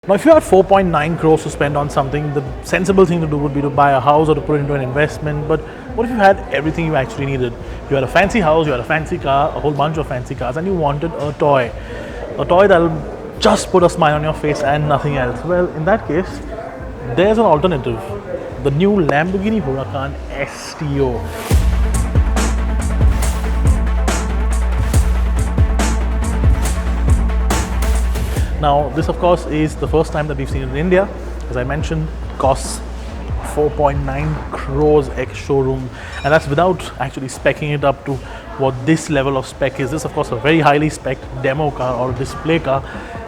Now, if you had 4.9 crores to spend on something, the sensible thing to do would be to buy a house or to put it into an investment. But what if you had everything you actually needed? You had a fancy house, you had a fancy car, a whole bunch of fancy cars, and you wanted a toy that'll just put a smile on your face and nothing else. Well, in that case, there's an alternative: the new Lamborghini Huracan STO. Now, this of course is the first time that we've seen it in India. As I mentioned, it costs 4.9 crores ex showroom, and that's without actually speccing it up to what this level of spec is. This, of course, a very highly spec'd demo car or display car.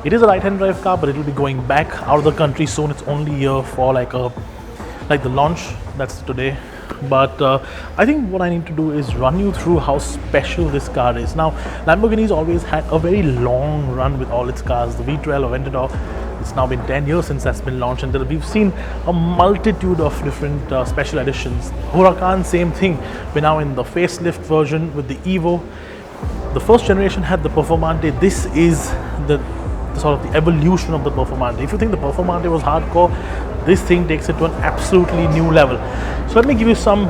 It is a right-hand drive car, but it will be going back out of the country soon. It's only here for like the launch. That's today. But I think what I need to do is run you through how special this car is. Now, Lamborghini's always had a very long run with all its cars. The V12 or Aventador, it's now been 10 years since that's been launched, and we've seen a multitude of different special editions. Huracan, same thing. We're now in the facelift version with the Evo. The first generation had the Performante. This is the sort of the evolution of the Performante. If you think the Performante was hardcore, this thing takes it to an absolutely new level. So let me give you some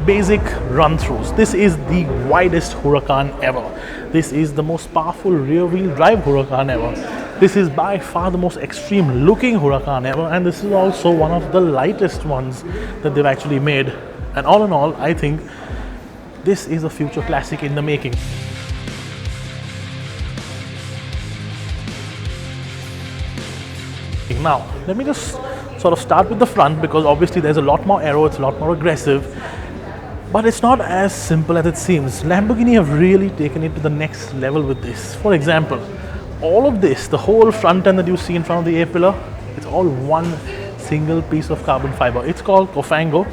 basic run-throughs. This is the widest Huracan ever. This is the most powerful rear-wheel drive Huracan ever. This is by far the most extreme looking Huracan ever, and this is also one of the lightest ones that they've actually made. And all in all, I think this is a future classic in the making. Now, let me just sort of start with the front, because obviously there's a lot more aero, it's a lot more aggressive, but it's not as simple as it seems. Lamborghini have really taken it to the next level with this. For example, all of this, the whole front end that you see in front of the A-pillar, it's all one single piece of carbon fiber. It's called Cofango.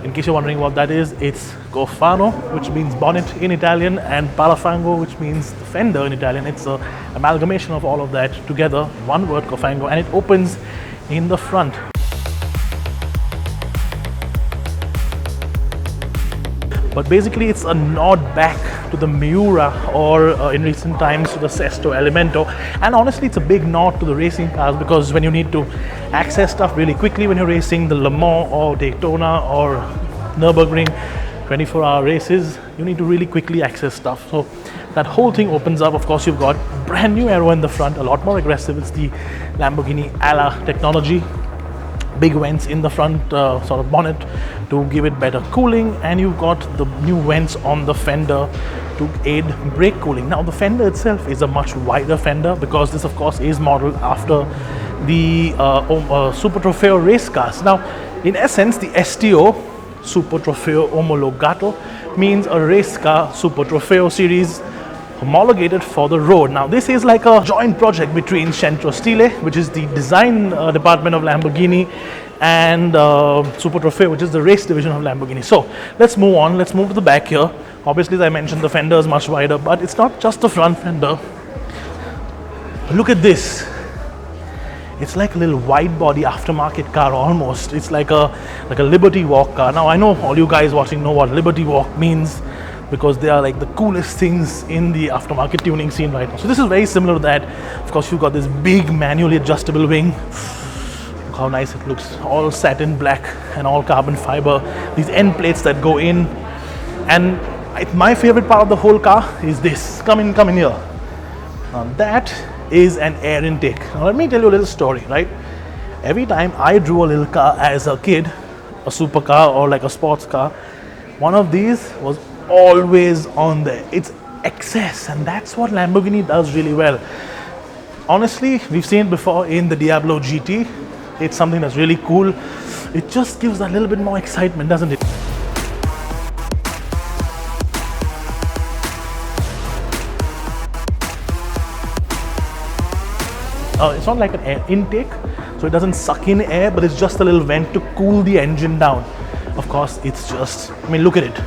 In case you're wondering what that is, it's Cofano, which means bonnet in Italian, and Parafango, which means fender in Italian. It's an amalgamation of all of that together, one word, Cofango, and it opens in the front. But basically it's a nod back to the Miura, or in recent times to the Sesto Elemento. And honestly, it's a big nod to the racing cars, because when you need to access stuff really quickly when you're racing the Le Mans or Daytona or Nürburgring 24-hour races, you need to really quickly access stuff. So that whole thing opens up. Of course, you've got brand new aero in the front, a lot more aggressive. It's the Lamborghini ALA technology. Big vents in the front sort of bonnet to give it better cooling, and you've got the new vents on the fender to aid brake cooling. Now, the fender itself is a much wider fender, because this of course is modeled after the Super Trofeo race cars. Now, in essence, the STO, Super Trofeo Omologato, means a race car Super Trofeo series homologated for the road. Now, this is like a joint project between Centro Stile, which is the design department of Lamborghini, and Super Trofeo, which is the race division of Lamborghini. So let's move on. Let's move to the back here. Obviously, as I mentioned, the fender is much wider, but it's not just the front fender. Look at this. It's like a little wide body aftermarket car almost. It's like a Liberty Walk car. Now, I know all you guys watching know what Liberty Walk means, because they are like the coolest things in the aftermarket tuning scene right now. So this is very similar to that. Of course, you've got this big manually adjustable wing. Look how nice it looks. All satin black and all carbon fiber. These end plates that go in. And my favorite part of the whole car is this. Come in here. Now that is an air intake. Now let me tell you a little story, right? Every time I drew a little car as a kid, a supercar or like a sports car, one of these was always on there. It's excess, and that's what Lamborghini does really well. Honestly, we've seen it before in the Diablo GT. It's something that's really cool. It just gives a little bit more excitement, doesn't it? It's not like an air intake, so it doesn't suck in air, but it's just a little vent to cool the engine down. Of course, it's just, I mean, look at it.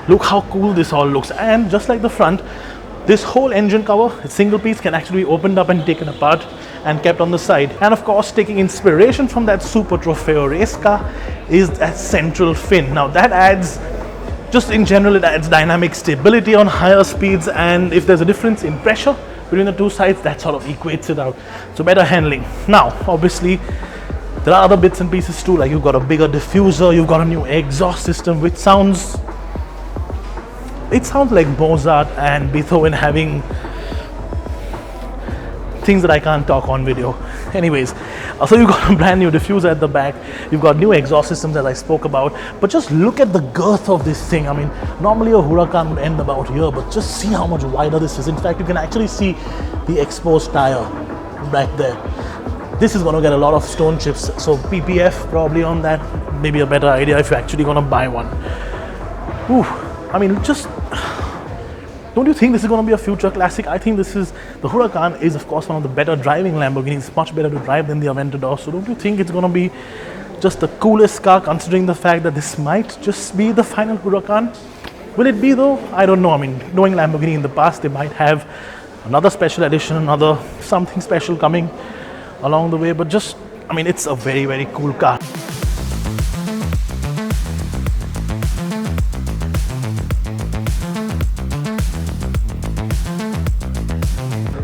Look how cool this all looks. And just like the front, this whole engine cover, a single piece, can actually be opened up and taken apart and kept on the side. And of course, taking inspiration from that Super Trofeo race car is that central fin. Now that adds, just in general, it adds dynamic stability on higher speeds, and if there's a difference in pressure, between the two sides, that sort of equates it out. So better handling. Now, obviously, there are other bits and pieces too, like you've got a bigger diffuser, you've got a new exhaust system, which sounds like Mozart and Beethoven having things that I can't talk on video. Anyways, so you've got a brand new diffuser at the back, you've got new exhaust systems as I spoke about, but just look at the girth of this thing. I mean, normally a Huracan would end about here, but just see how much wider this is. In fact, you can actually see the exposed tire back there. This is going to get a lot of stone chips, so PPF probably on that, maybe a better idea if you're actually going to buy one. Ooh, I mean, just, don't you think this is going to be a future classic? I think the Huracan is of course one of the better driving Lamborghinis. It's much better to drive than the Aventador, so don't you think it's going to be just the coolest car, considering the fact that this might just be the final Huracan? Will it be though? I don't know. I mean, knowing Lamborghini in the past, they might have another special edition, another something special coming along the way, but just, I mean, it's a very, very cool car.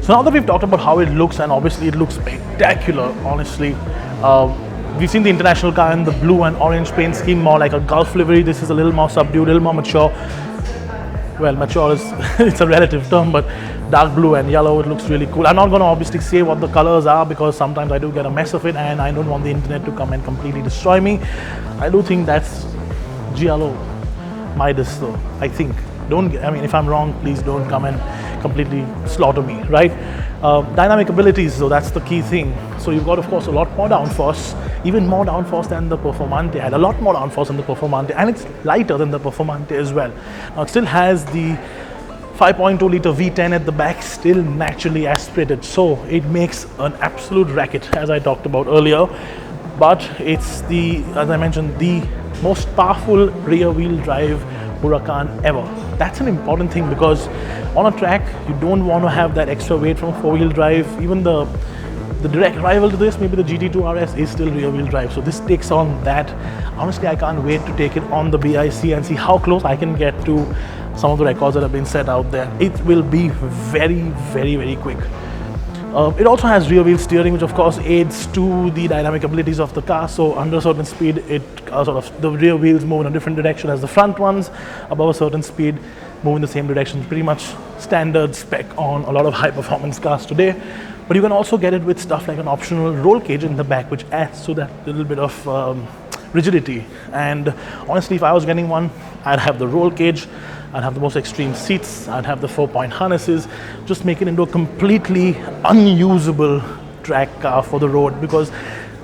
So now that we've talked about how it looks, and obviously it looks spectacular, honestly. We've seen the international car in the blue and orange paint scheme, more like a Gulf livery. This is a little more subdued, a little more mature. Well, mature is it's a relative term, but dark blue and yellow, it looks really cool. I'm not going to obviously say what the colors are because sometimes I do get a mess of it and I don't want the internet to come and completely destroy me. I do think that's Giallo Midas though, I think. I mean, if I'm wrong, please don't come and completely slaughter me, right? Dynamic abilities though, that's the key thing. So you've got of course a lot more downforce, even more downforce than the Performante had, a lot more downforce than the Performante, and it's lighter than the Performante as well. Now it still has the 5.2 litre V10 at the back, still naturally aspirated, so it makes an absolute racket as I talked about earlier. But it's as I mentioned, the most powerful rear wheel drive Huracan ever. That's an important thing because on a track you don't want to have that extra weight from four-wheel drive. Even the direct rival to this, maybe the GT2 RS, is still rear wheel drive, so this takes on that. Honestly, I can't wait to take it on the BIC and see how close I can get to some of the records that have been set out there. It will be very, very, very quick. It also has rear wheel steering, which of course aids to the dynamic abilities of the car. So under a certain speed, it the rear wheels move in a different direction as the front ones. Above a certain speed, move in the same direction. Pretty much standard spec on a lot of high performance cars today. But you can also get it with stuff like an optional roll cage in the back, which adds to that little bit of rigidity. And honestly, if I was getting one, I'd have the roll cage, I'd have the most extreme seats, I'd have the 4-point harnesses, just make it into a completely unusable track car for the road, because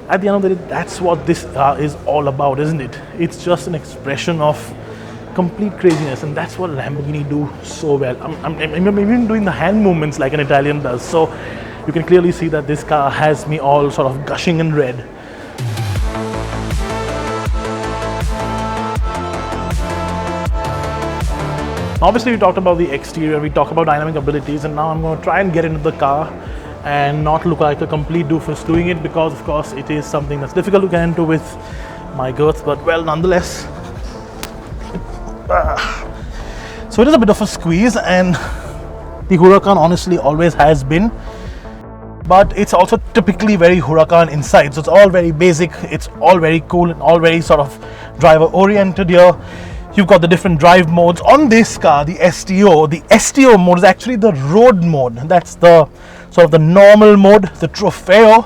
at the end of the day, that's what this car is all about, isn't it? It's just an expression of complete craziness, and that's what Lamborghini do so well. I'm even doing the hand movements like an Italian does, so you can clearly see that this car has me all sort of gushing in red. Obviously, we talked about the exterior, we talked about dynamic abilities, and now I'm going to try and get into the car and not look like a complete doofus doing it, because of course it is something that's difficult to get into with my girth, but well, nonetheless. So it is a bit of a squeeze, and the Huracan honestly always has been, but it's also typically very Huracan inside. So it's all very basic, it's all very cool, and all very sort of driver oriented here. You've got the different drive modes on this car, the STO. The STO mode is actually the road mode. That's the sort of the normal mode, the Trofeo.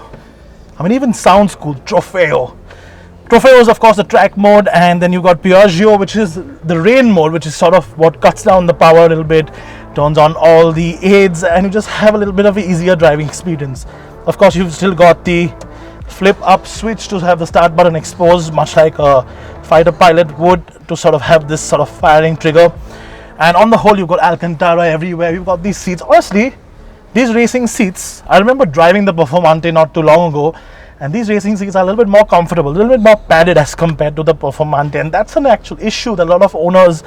I mean, even sounds cool, Trofeo. Trofeo is of course the track mode, and then you've got Piaggio, which is the rain mode, which is sort of what cuts down the power a little bit, turns on all the aids, and you just have a little bit of an easier driving experience. Of course, you've still got the flip up switch to have the start button exposed, much like a fighter pilot would, to sort of have this sort of firing trigger. And on the whole, you've got Alcantara everywhere. You've got these seats. Honestly, these racing seats, I remember driving the Performante not too long ago, and these racing seats are a little bit more comfortable, a little bit more padded as compared to the Performante, and that's an actual issue that a lot of owners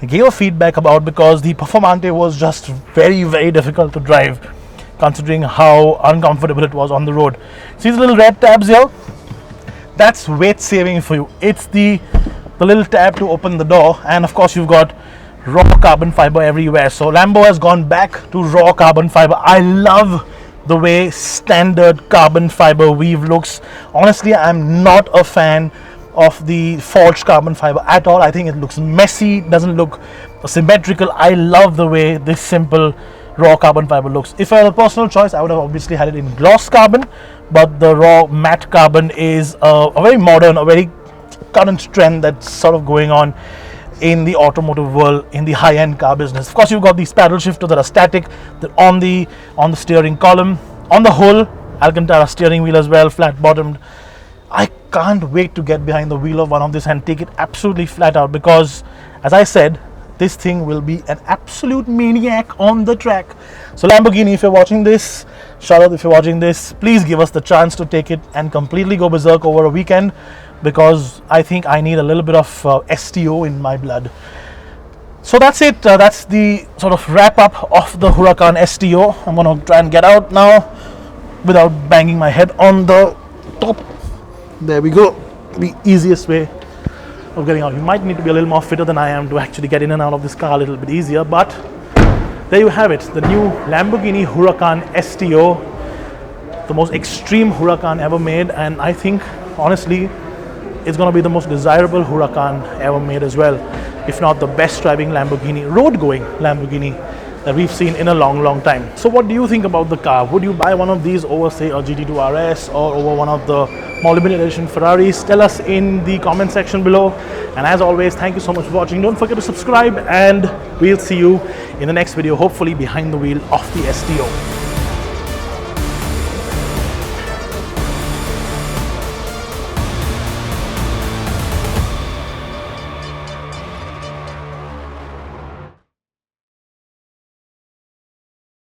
gave a feedback about, because the Performante was just very, very difficult to drive, considering how uncomfortable it was on the road. See these little red tabs here? That's weight saving for you. It's the little tab to open the door, and of course you've got raw carbon fiber everywhere. So Lambo has gone back to raw carbon fiber. I love the way standard carbon fiber weave looks. Honestly, I'm not a fan of the forged carbon fiber at all. I think it looks messy, doesn't look symmetrical. I love the way this simple raw carbon fiber looks. If I had a personal choice, I would have obviously had it in gloss carbon, but the raw matte carbon is a very modern, a very current trend that's sort of going on in the automotive world, in the high-end car business. Of course, you've got these paddle shifters that are static, that on the steering column, on the whole Alcantara steering wheel as well, flat bottomed. I can't wait to get behind the wheel of one of this and take it absolutely flat out, because as I said, this thing will be an absolute maniac on the track. So Lamborghini, if you're watching this, shout out if you're watching this, please give us the chance to take it and completely go berserk over a weekend, because I think I need a little bit of STO in my blood. So that's it. That's the sort of wrap up of the Huracan STO. I'm going to try and get out now without banging my head on the top. There we go. The easiest way of getting out. You might need to be a little more fitter than I am to actually get in and out of this car a little bit easier, but there you have it, the new Lamborghini Huracan STO, the most extreme Huracan ever made, and I think honestly it's going to be the most desirable Huracan ever made as well, if not the best driving Lamborghini, road going Lamborghini that we've seen in a long time. So what do you think about the car? Would you buy one of these over say a GT2 RS or over one of the more limited edition Ferraris? Tell us in the comment section below, and as always, thank you so much for watching. Don't forget to subscribe, and we'll see you in the next video, hopefully behind the wheel of the STO.